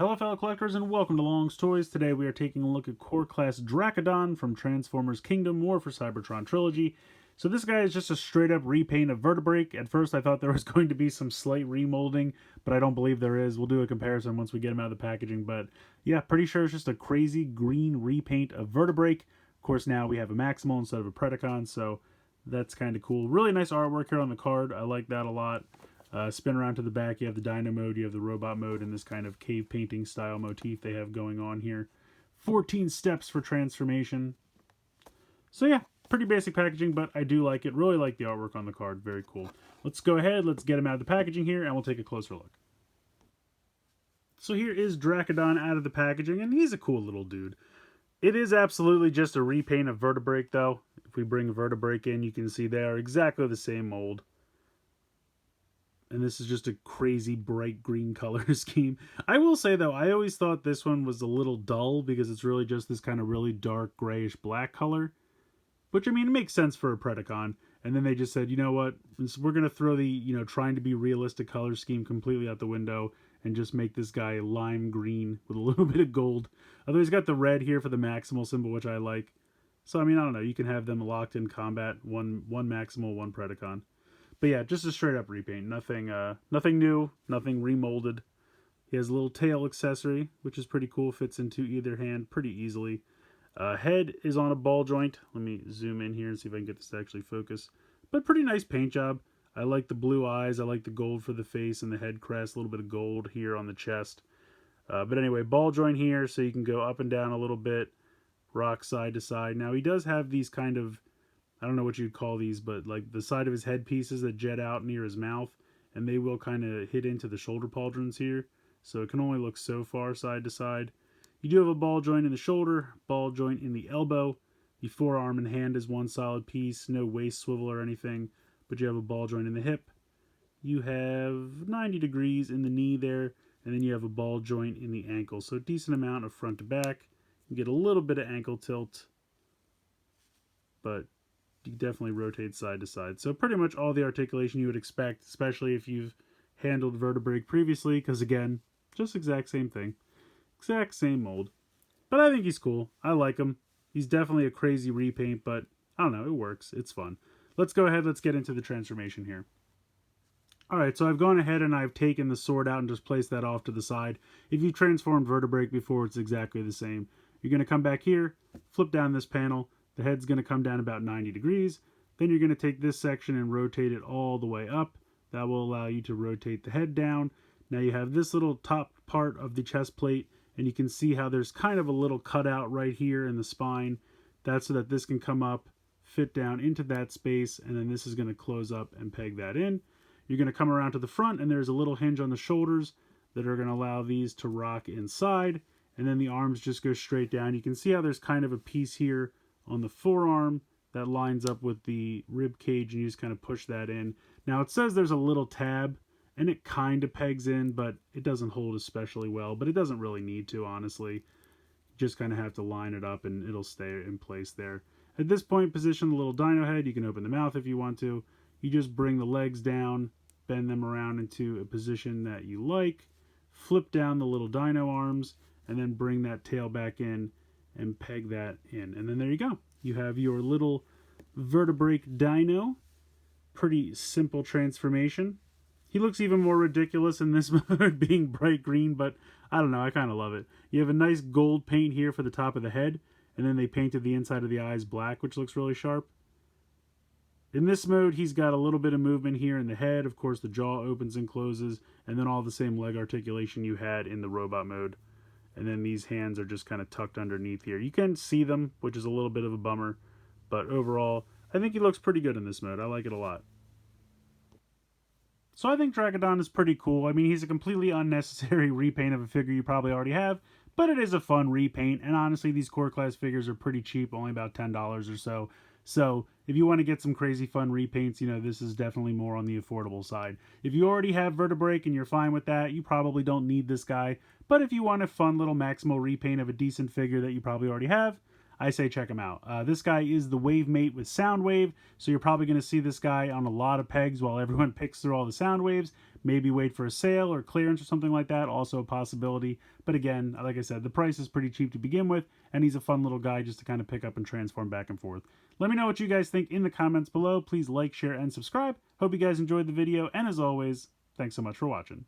Hello fellow collectors and welcome to Long's Toys. Today we are taking a look at Core Class Dracodon from Transformers Kingdom War for Cybertron Trilogy. So this guy is just a straight up repaint of Vertebrake. At first I thought there was going to be some slight remolding, but I don't believe there is. We'll do a comparison once we get him out of the packaging, but yeah, pretty sure it's just a crazy green repaint of Vertebrake. Of course now we have a Maximal instead of a Predacon, so that's kind of cool. Really nice artwork here on the card. I like that a lot. Spin around to the back, you have the Dino mode, you have the Robot mode, and this kind of cave painting style motif they have going on here. 14 steps for transformation. So yeah, pretty basic packaging, but I do like it. Really like the artwork on the card. Very cool. Let's go ahead, let's get him out of the packaging here, and we'll take a closer look. So here is Dracodon out of the packaging, and he's a cool little dude. It is absolutely just a repaint of Vertebrake, though. If we bring Vertebrake in, you can see they are exactly the same mold. And this is just a crazy bright green color scheme. I will say, though, I always thought this one was a little dull because it's really just this kind of really dark grayish black color. Which, I mean, it makes sense for a Predacon. And then they just said, you know what, we're going to throw the, trying to be realistic color scheme completely out the window and just make this guy lime green with a little bit of gold. Although he's got the red here for the Maximal symbol, which I like. So, I mean, I don't know, you can have them locked in combat, one Maximal, one Predacon. But yeah, just a straight up repaint. Nothing new, nothing remolded. He has a little tail accessory, which is pretty cool. Fits into either hand pretty easily. Head is on a ball joint. Let me zoom in here and see if I can get this to actually focus. But pretty nice paint job. I like the blue eyes. I like the gold for the face and the head crest. A little bit of gold here on the chest. But anyway, ball joint here, so you can go up and down a little bit. Rock side to side. Now he does have these kind of, I don't know what you'd call these, but like the side of his head pieces that jet out near his mouth, and they will kind of hit into the shoulder pauldrons here, so it can only look so far side to side. You do have a ball joint in the shoulder, ball joint in the elbow. The forearm and hand is one solid piece, no waist swivel or anything, but you have a ball joint in the hip. You have 90 degrees in the knee there, and then you have a ball joint in the ankle, so a decent amount of front to back. You get a little bit of ankle tilt, but you definitely rotate side to side. So pretty much all the articulation you would expect, especially if you've handled Vertebrake previously, because again, just exact same thing. Exact same mold. But I think he's cool. I like him. He's definitely a crazy repaint, but I don't know, it works. It's fun. Let's go ahead, let's get into the transformation here. Alright, so I've gone ahead and I've taken the sword out and just placed that off to the side. If you've transformed Vertebrake before, it's exactly the same. You're going to come back here, flip down this panel. The head's going to come down about 90 degrees. Then you're going to take this section and rotate it all the way up. That will allow you to rotate the head down. Now you have this little top part of the chest plate, and you can see how there's kind of a little cutout right here in the spine. That's so that this can come up, fit down into that space, and then this is going to close up and peg that in. You're going to come around to the front, and there's a little hinge on the shoulders that are going to allow these to rock inside, and then the arms just go straight down. You can see how there's kind of a piece here on the forearm that lines up with the rib cage, and you just kind of push that in. Now it says there's a little tab, and it kind of pegs in, but it doesn't hold especially well, but it doesn't really need to, honestly. You just kind of have to line it up and it'll stay in place there. At this point, position the little dino head. You can open the mouth if you want to. You just bring the legs down, bend them around into a position that you like, flip down the little dino arms, and then bring that tail back in and peg that in. And then there you go. You have your little Vertebrake dino. Pretty simple transformation. He looks even more ridiculous in this mode being bright green, but I don't know, I kind of love it. You have a nice gold paint here for the top of the head, and then they painted the inside of the eyes black, which looks really sharp. In this mode, he's got a little bit of movement here in the head. Of course, the jaw opens and closes, and then all the same leg articulation you had in the robot mode. And then these hands are just kind of tucked underneath here. You can see them, which is a little bit of a bummer. But overall, I think he looks pretty good in this mode. I like it a lot. So I think Dracodon is pretty cool. I mean, he's a completely unnecessary repaint of a figure you probably already have. But it is a fun repaint. And honestly, these core class figures are pretty cheap. Only about $10 or so. So if you want to get some crazy fun repaints, this is definitely more on the affordable side. If you already have Vertebrake and you're fine with that, you probably don't need this guy. But if you want a fun little Maximal repaint of a decent figure that you probably already have, I say check him out. This guy is the Wave Mate with Soundwave, so you're probably going to see this guy on a lot of pegs while everyone picks through all the Soundwaves. maybe wait for a sale or clearance or something like that, also a possibility. But again, like I said, the price is pretty cheap to begin with, and he's a fun little guy just to kind of pick up and transform back and forth. Let me know what you guys think in the comments below. Please like, share, and subscribe. Hope you guys enjoyed the video, and as always, thanks so much for watching.